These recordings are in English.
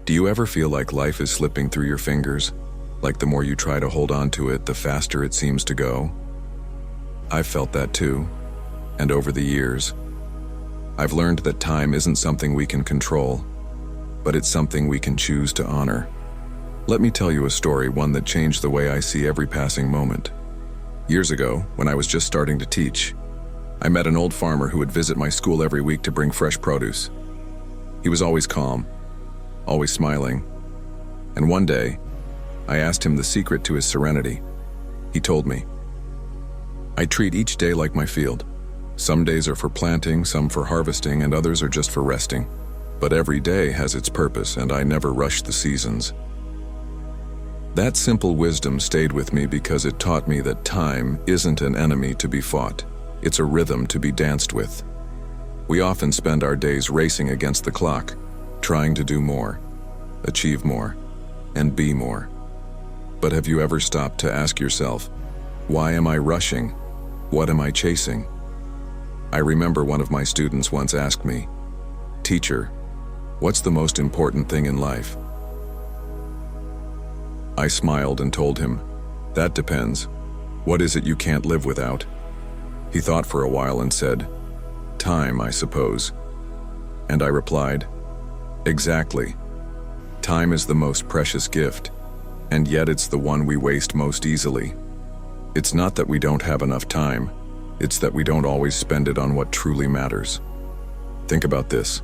Do you ever feel like life is slipping through your fingers? Like the more you try to hold on to it, the faster it seems to go? I've felt that too. And over the years, I've learned that time isn't something we can control, but it's something we can choose to honor. Let me tell you a story, one that changed the way I see every passing moment. Years ago, when I was just starting to teach, I met an old farmer who would visit my school every week to bring fresh produce. He was always calm, always smiling, and one day, I asked him the secret to his serenity. He told me, "I treat each day like my field. Some days are for planting, some for harvesting, and others are just for resting. But every day has its purpose, and I never rush the seasons." That simple wisdom stayed with me because it taught me that time isn't an enemy to be fought. It's a rhythm to be danced with. We often spend our days racing against the clock, trying to do more, achieve more, and be more. But have you ever stopped to ask yourself, why am I rushing? What am I chasing? I remember one of my students once asked me, "Teacher, what's the most important thing in life?" I smiled and told him, "That depends. What is it you can't live without?" He thought for a while and said, "Time, I suppose." And I replied, "Exactly. Time is the most precious gift, and yet it's the one we waste most easily. It's not that we don't have enough time, it's that we don't always spend it on what truly matters." Think about this.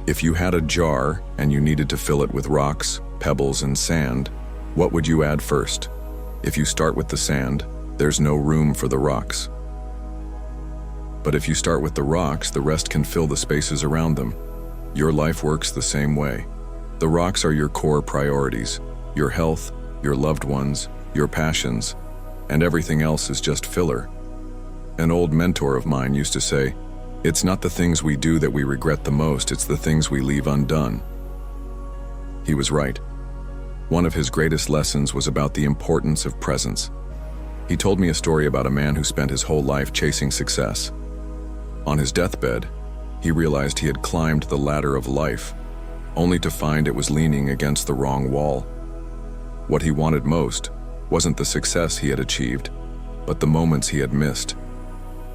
If you had a jar and you needed to fill it with rocks, pebbles, and sand, what would you add first? If you start with the sand, there's no room for the rocks. But if you start with the rocks, the rest can fill the spaces around them. Your life works the same way. The rocks are your core priorities, your health, your loved ones, your passions, and everything else is just filler. An old mentor of mine used to say, "It's not the things we do that we regret the most, it's the things we leave undone." He was right. One of his greatest lessons was about the importance of presence. He told me a story about a man who spent his whole life chasing success. On his deathbed, he realized he had climbed the ladder of life, only to find it was leaning against the wrong wall. What he wanted most wasn't the success he had achieved, but the moments he had missed.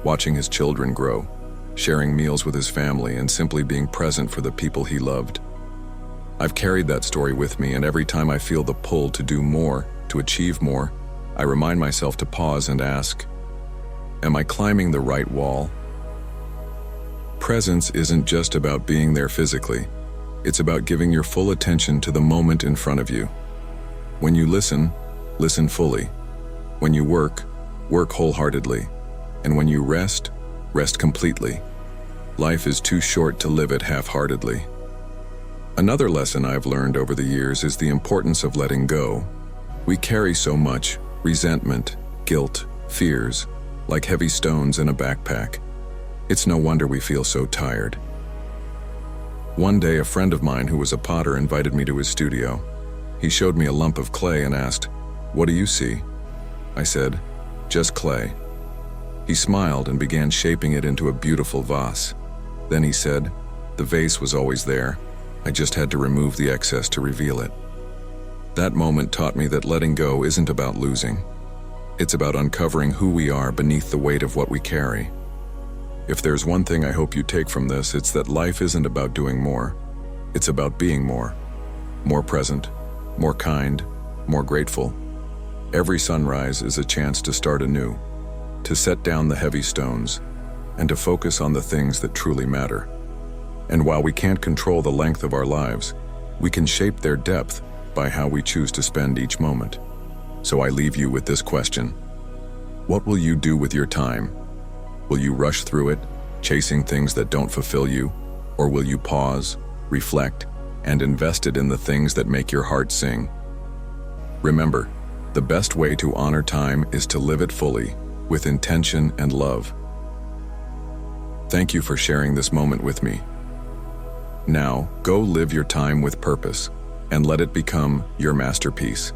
Watching his children grow, sharing meals with his family, and simply being present for the people he loved. I've carried that story with me, and every time I feel the pull to do more, to achieve more, I remind myself to pause and ask, am I climbing the right wall? Presence isn't just about being there physically. It's about giving your full attention to the moment in front of you. When you listen, listen fully. When you work, work wholeheartedly. And when you rest, rest completely. Life is too short to live it half-heartedly. Another lesson I've learned over the years is the importance of letting go. We carry so much resentment, guilt, fears, like heavy stones in a backpack. It's no wonder we feel so tired. One day, a friend of mine who was a potter invited me to his studio. He showed me a lump of clay and asked, "What do you see?" I said, "Just clay." He smiled and began shaping it into a beautiful vase. Then he said, "The vase was always there. I just had to remove the excess to reveal it." That moment taught me that letting go isn't about losing. It's about uncovering who we are beneath the weight of what we carry. If there's one thing I hope you take from this, it's that life isn't about doing more. It's about being more. More present, more kind, more grateful. Every sunrise is a chance to start anew, to set down the heavy stones, and to focus on the things that truly matter. And while we can't control the length of our lives, we can shape their depth by how we choose to spend each moment. So I leave you with this question. What will you do with your time? Will you rush through it, chasing things that don't fulfill you? Or will you pause, reflect, and invest it in the things that make your heart sing? Remember, the best way to honor time is to live it fully, with intention and love. Thank you for sharing this moment with me. Now, go live your time with purpose, and let it become your masterpiece.